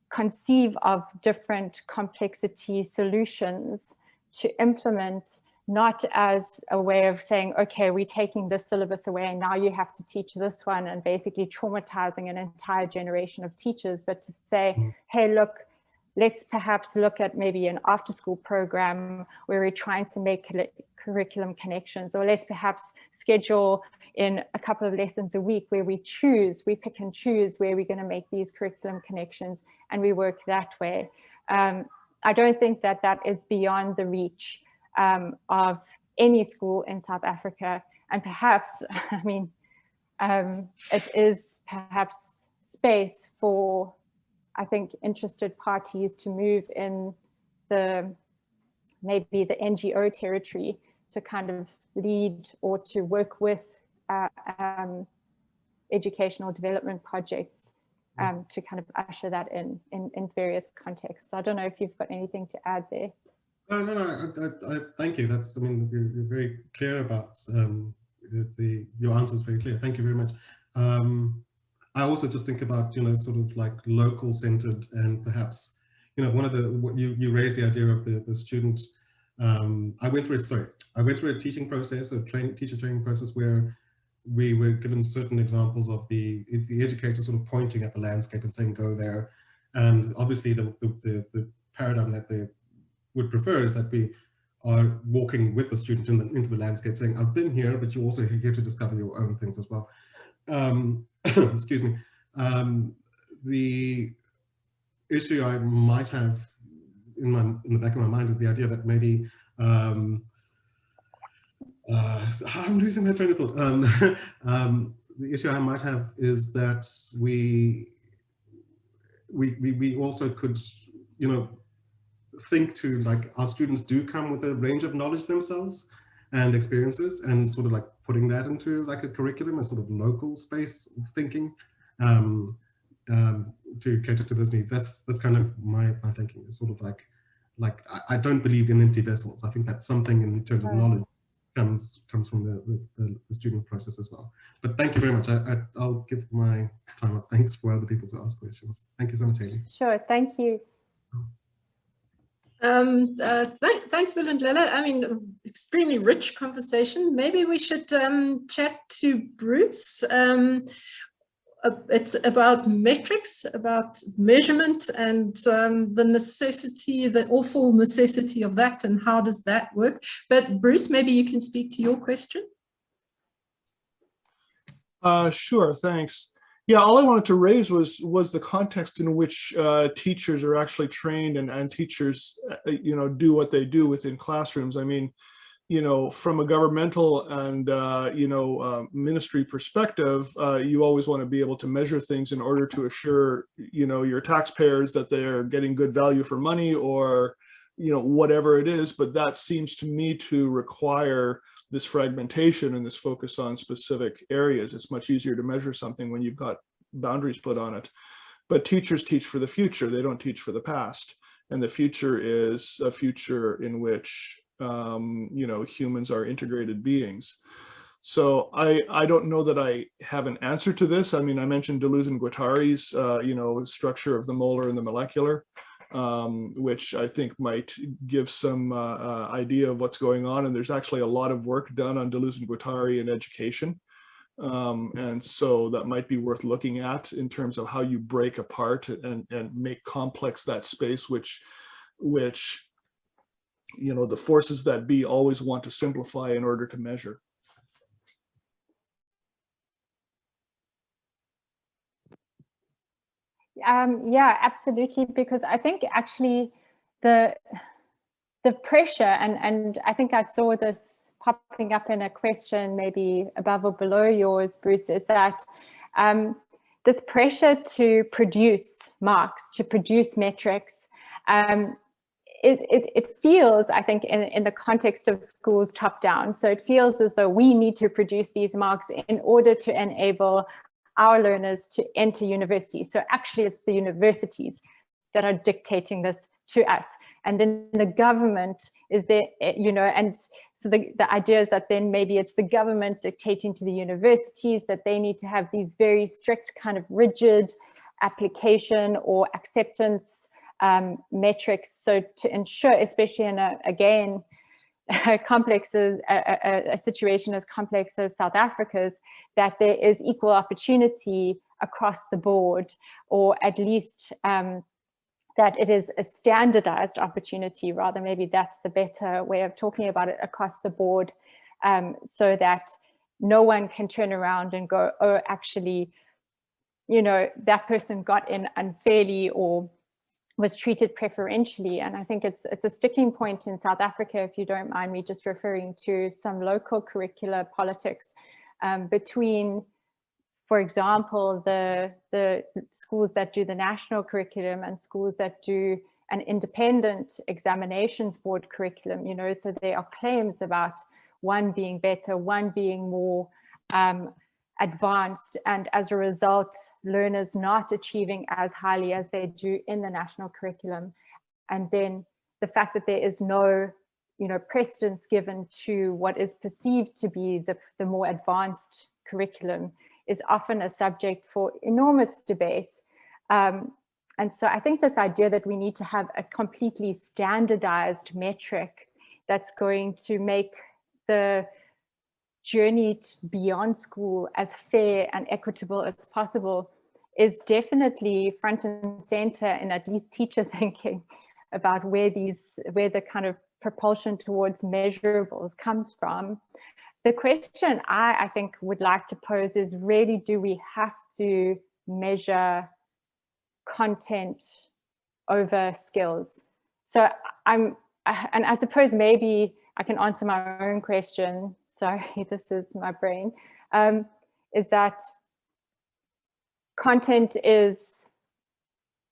conceive of different complexity solutions to implement, not as a way of saying, okay, we're taking this syllabus away and now you have to teach this one, and basically traumatizing an entire generation of teachers, but to say, hey, look, let's perhaps look at maybe an after-school program where we're trying to make curriculum connections, or let's perhaps schedule in a couple of lessons a week where we pick and choose where we're going to make these curriculum connections, and we work that way. I don't think that that is beyond the reach of any school in South Africa, and perhaps, I mean, it is perhaps space for, I think, interested parties to move in maybe the NGO territory to kind of lead or to work with educational development projects to kind of usher that in various contexts. I don't know if you've got anything to add there. No, I thank you. That's, I mean, you're very clear about your answer was very clear. Thank you very much. I also just think about, sort of like local centered, and perhaps, one of you raised the idea of the student. I went through a teaching process, teacher training process, where we were given certain examples of the educator sort of pointing at the landscape and saying, go there. And obviously the paradigm that they would prefer is that we are walking with the student into the landscape, saying, I've been here, but you're also here to discover your own things as well. Excuse me. The issue I might have in the back of my mind is the idea that maybe I'm losing my train of thought. The issue I might have is that we also could, think to, like, our students do come with a range of knowledge themselves and experiences, and sort of like putting that into like a curriculum, a sort of local space of thinking to cater to those needs. That's kind of my thinking. It's sort of like I don't believe in empty vessels. I think that's something in terms of knowledge comes from the student process as well. But thank you very much. I'll give my time up. Thanks for other people to ask questions. Thank you so much, Hayley. Sure, thank you. Thanks, Will and Lela. I mean, extremely rich conversation. Maybe we should chat to Bruce. It's about metrics, about measurement, and the awful necessity of that, and how does that work. But Bruce, maybe you can speak to your question. Sure, thanks. Yeah, all I wanted to raise was the context in which teachers are actually trained, and teachers, do what they do within classrooms. I mean, from a governmental and, ministry perspective, you always want to be able to measure things in order to assure, your taxpayers that they're getting good value for money, or, whatever it is. But that seems to me to require this fragmentation and this focus on specific areas. It's much easier to measure something when you've got boundaries put on it. but teachers teach for the future. They don't teach for the past. And the future is a future in which, you know, humans are integrated beings. So I don't know that I have an answer to this. I mean, I mentioned Deleuze and Guattari's, you know, structure of the molar and the molecular, which I think might give some idea of what's going on. And there's actually a lot of work done on Deleuze and Guattari in education. And so that might be worth looking at in terms of how you break apart and make complex that space, which, you know, the forces that be always want to simplify in order to measure. Yeah, absolutely, because I think actually the pressure, and I think I saw this popping up in a question maybe above or below yours, Bruce, is that this pressure to produce marks, to produce metrics, it feels, I think, in the context of schools top down. So it feels as though we need to produce these marks in order to enable our learners to enter universities. So actually it's the universities that are dictating this to us. And then the government is there, you know, and so the idea is that then maybe it's the government dictating to the universities that they need to have these very strict kind of rigid application or acceptance metrics. So to ensure, especially in a situation as complex as South Africa's, that there is equal opportunity across the board, or at least that it is a standardized opportunity, rather, maybe that's the better way of talking about it, across the board, so that no one can turn around and go, oh, actually, you know, that person got in unfairly or was treated preferentially. And I think it's a sticking point in South Africa, if you don't mind me just referring to some local curricular politics between, for example, the schools that do the national curriculum and schools that do an independent examinations board curriculum, you know, so there are claims about one being better, one being more advanced, and as a result, learners not achieving as highly as they do in the national curriculum. And then the fact that there is no, you know, precedence given to what is perceived to be the more advanced curriculum is often a subject for enormous debate. And so I think this idea that we need to have a completely standardized metric that's going to make the journey beyond school as fair and equitable as possible is definitely front and center in at least teacher thinking about where the kind of propulsion towards measurables comes from. The question I think would like to pose is, really, do we have to measure content over skills? So and I suppose maybe I can answer my own question. Sorry, this is my brain, is that content is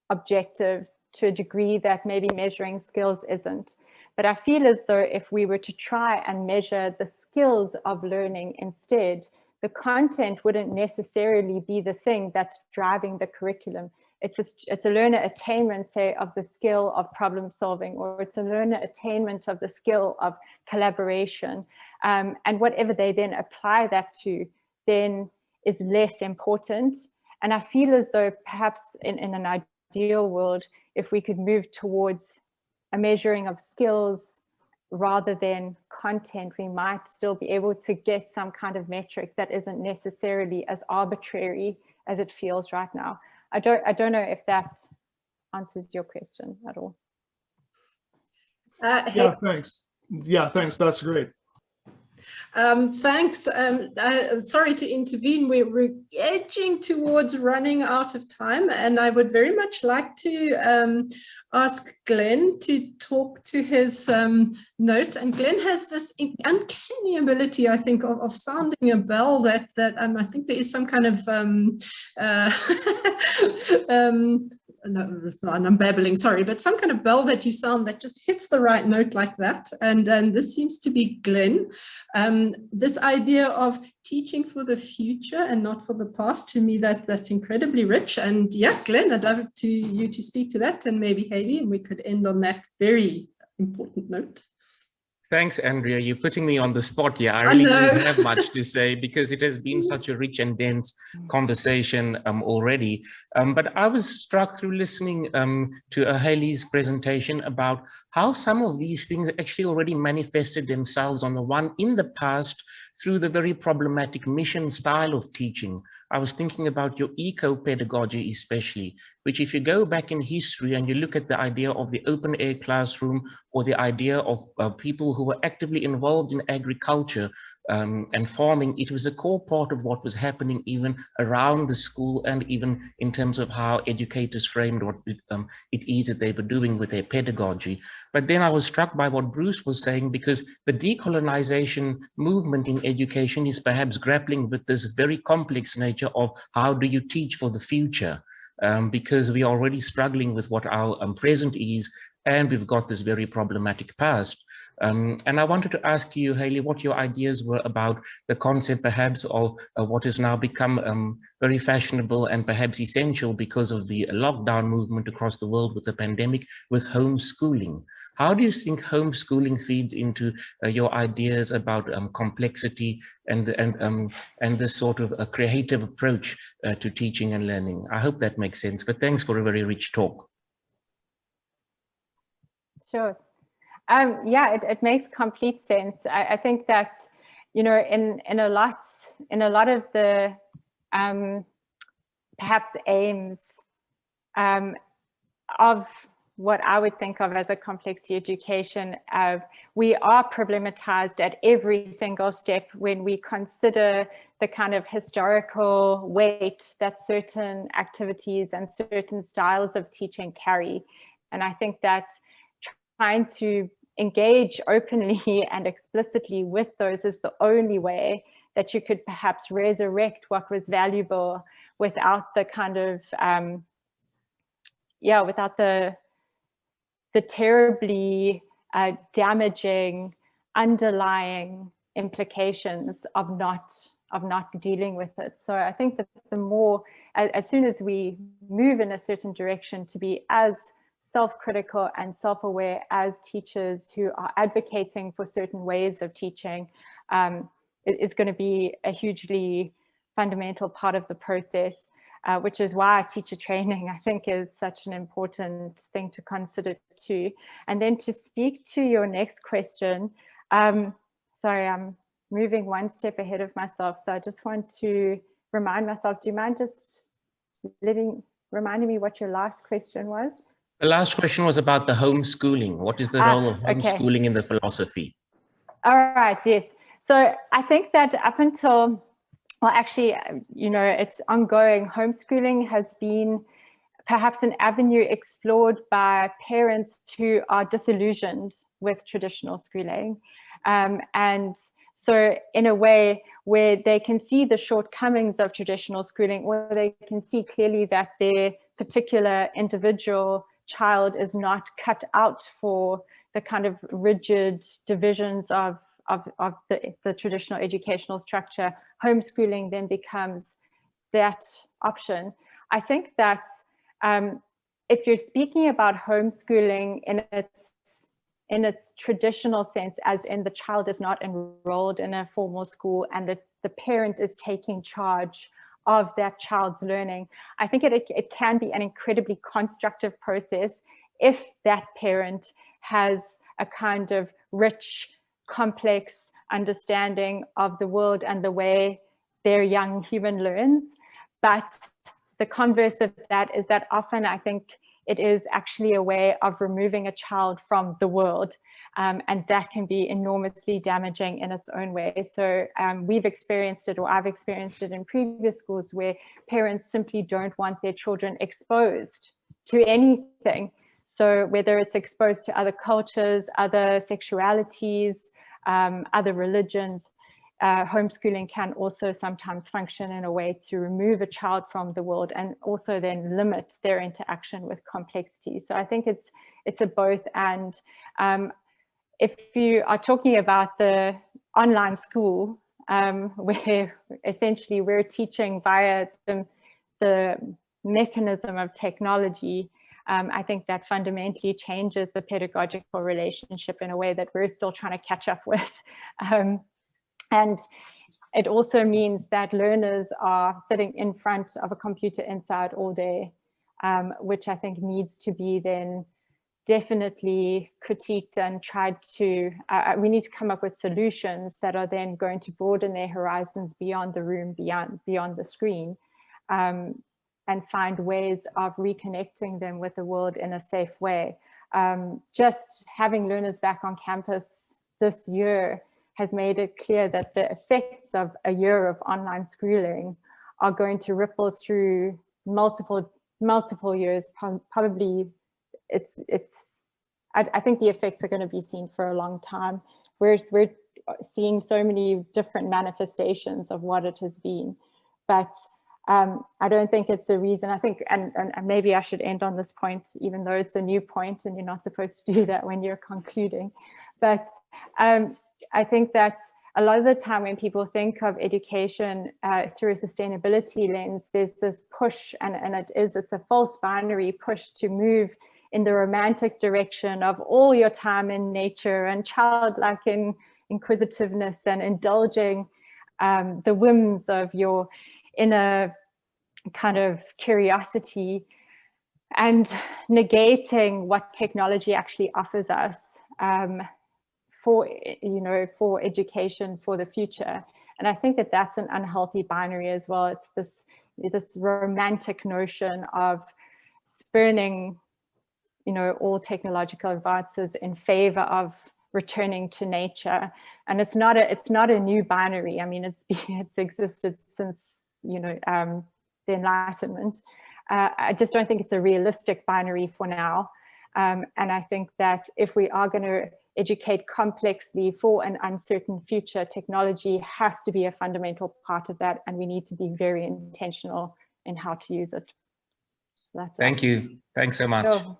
objective to a degree that maybe measuring skills isn't. But I feel as though if we were to try and measure the skills of learning instead, the content wouldn't necessarily be the thing that's driving the curriculum. It's a learner attainment, say, of the skill of problem solving, or it's a learner attainment of the skill of collaboration. And whatever they then apply that to then is less important. And I feel as though perhaps in an ideal world, if we could move towards a measuring of skills rather than content, we might still be able to get some kind of metric that isn't necessarily as arbitrary as it feels right now. I don't know if that answers your question at all. Yeah, thanks. Yeah, thanks. That's great. Thanks. Sorry to intervene. We're edging towards running out of time, and I would very much like to ask Glenn to talk to his note. And Glenn has this uncanny ability, I think, of sounding a bell that I think there is some kind of no, I'm babbling, sorry, but some kind of bell that you sound that just hits the right note like that. And this seems to be Glenn. This idea of teaching for the future and not for the past, to me, that's incredibly rich. And yeah, Glenn, I'd love you to speak to that, and maybe Hayley, and we could end on that very important note. Thanks, Andrea. You're putting me on the spot here. I really didn't have much to say because it has been such a rich and dense conversation already. But I was struck through listening to Hayley's presentation about how some of these things actually already manifested themselves in the past through the very problematic mission style of teaching. I was thinking about your eco-pedagogy especially, which if you go back in history and you look at the idea of the open air classroom or the idea of people who were actively involved in agriculture and farming, it was a core part of what was happening even around the school and even in terms of how educators framed what it is that they were doing with their pedagogy. But then I was struck by what Bruce was saying, because the decolonization movement in education is perhaps grappling with this very complex nature of how do you teach for the future? Because we are already struggling with what our present is, and we've got this very problematic past. And I wanted to ask you, Hayley, what your ideas were about the concept perhaps of what has now become very fashionable and perhaps essential because of the lockdown movement across the world with the pandemic, with homeschooling. How do you think homeschooling feeds into your ideas about complexity and this sort of a creative approach to teaching and learning? I hope that makes sense, but thanks for a very rich talk. Sure. Yeah, it makes complete sense. I think that, you know, in a lot of the perhaps aims of what I would think of as a complexity education, we are problematized at every single step when we consider the kind of historical weight that certain activities and certain styles of teaching carry. And I think that trying to engage openly and explicitly with those is the only way that you could perhaps resurrect what was valuable without the kind of, without the terribly damaging underlying implications of not dealing with it. So I think that the more, as soon as we move in a certain direction to be as self-critical and self-aware as teachers who are advocating for certain ways of teaching, is going to be a hugely fundamental part of the process, which is why teacher training, I think, is such an important thing to consider too. And then to speak to your next question, sorry, I'm moving one step ahead of myself, so I just want to remind myself, do you mind just reminding me what your last question was? The last question was about the homeschooling. What is the role of homeschooling in the philosophy? All right, yes. So I think that up until, well, actually, you know, it's ongoing. Homeschooling has been perhaps an avenue explored by parents who are disillusioned with traditional schooling. And so in a way where they can see the shortcomings of traditional schooling, or they can see clearly that their particular individual child is not cut out for the kind of rigid divisions of the traditional educational structure, homeschooling then becomes that option. I think that if you're speaking about homeschooling in its traditional sense, as in the child is not enrolled in a formal school and the parent is taking charge of that child's learning, I think it can be an incredibly constructive process if that parent has a kind of rich, complex understanding of the world and the way their young human learns. But the converse of that is that often I think it is actually a way of removing a child from the world. And that can be enormously damaging in its own way. So we've experienced it, or I've experienced it in previous schools, where parents simply don't want their children exposed to anything. So whether it's exposed to other cultures, other sexualities, other religions, homeschooling can also sometimes function in a way to remove a child from the world and also then limit their interaction with complexity. So I think it's a both and. If you are talking about the online school, where essentially we're teaching via the mechanism of technology, I think that fundamentally changes the pedagogical relationship in a way that we're still trying to catch up with. And it also means that learners are sitting in front of a computer inside all day, which I think needs to be then definitely critiqued and tried to, we need to come up with solutions that are then going to broaden their horizons beyond the room, beyond the screen, and find ways of reconnecting them with the world in a safe way. Just having learners back on campus this year has made it clear that the effects of a year of online schooling are going to ripple through multiple years. Probably I think the effects are going to be seen for a long time. We're seeing so many different manifestations of what it has been, but I don't think it's a reason. I think, and maybe I should end on this point, even though it's a new point and you're not supposed to do that when you're concluding. But I think that a lot of the time when people think of education through a sustainability lens, there's this push, and it's a false binary push to move in the romantic direction of all your time in nature and childlike inquisitiveness and indulging the whims of your inner kind of curiosity, and negating what technology actually offers us for education for the future. And I think that that's an unhealthy binary as well. It's this romantic notion of spurning all technological advances in favor of returning to nature. And it's not a new binary. I mean, it's existed since the Enlightenment. I just don't think it's a realistic binary for now. And I think that if we are going to educate complexly for an uncertain future, technology has to be a fundamental part of that, and we need to be very intentional in how to use it. So that's Thank you. Thanks so much. Sure.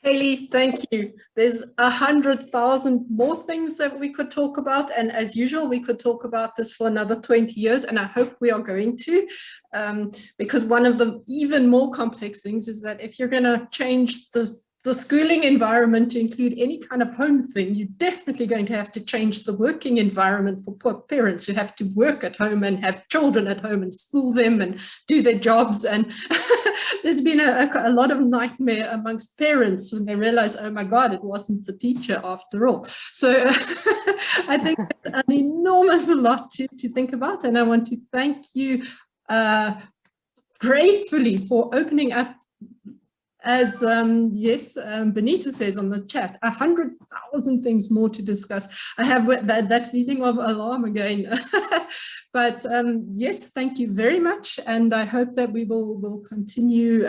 Hayley, thank you. There's 100,000 more things that we could talk about. And as usual, we could talk about this for another 20 years. And I hope we are going to, because one of the even more complex things is that if you're going to change the schooling environment to include any kind of home thing, you're definitely going to have to change the working environment for poor parents who have to work at home and have children at home and school them and do their jobs. And there's been a lot of nightmare amongst parents when they realize, oh my God, it wasn't the teacher after all. So I think it's an enormous lot to think about. And I want to thank you gratefully for opening up. As Benita says on the chat, 100,000 things more to discuss. I have that feeling of alarm again. But yes, thank you very much. And I hope that we will continue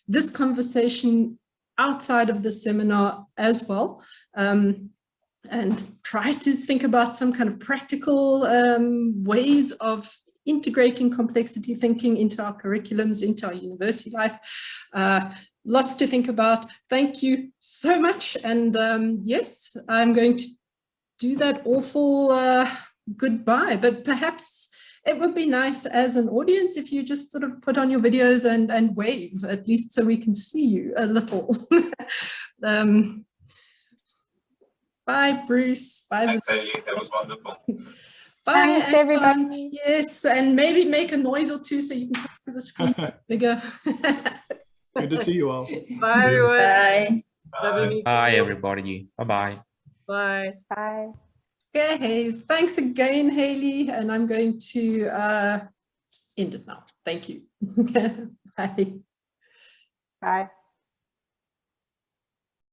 this conversation outside of the seminar as well. And try to think about some kind of practical ways of integrating complexity thinking into our curriculums, into our university life. Lots to think about. Thank you so much. And yes, I'm going to do that awful goodbye, but perhaps it would be nice as an audience if you just sort of put on your videos and wave, at least so we can see you a little. Bye, Bruce. Bye. Thanks, Hayley. That was wonderful. Bye, Thanks, Anton. everybody. Yes, and maybe make a noise or two so you can put the screen bigger. Good to see you all. Bye, everyone. Bye. Bye, everybody. Bye-bye. Bye. Bye. Okay, thanks again, Hayley, and I'm going to end it now. Thank you. Bye. Bye.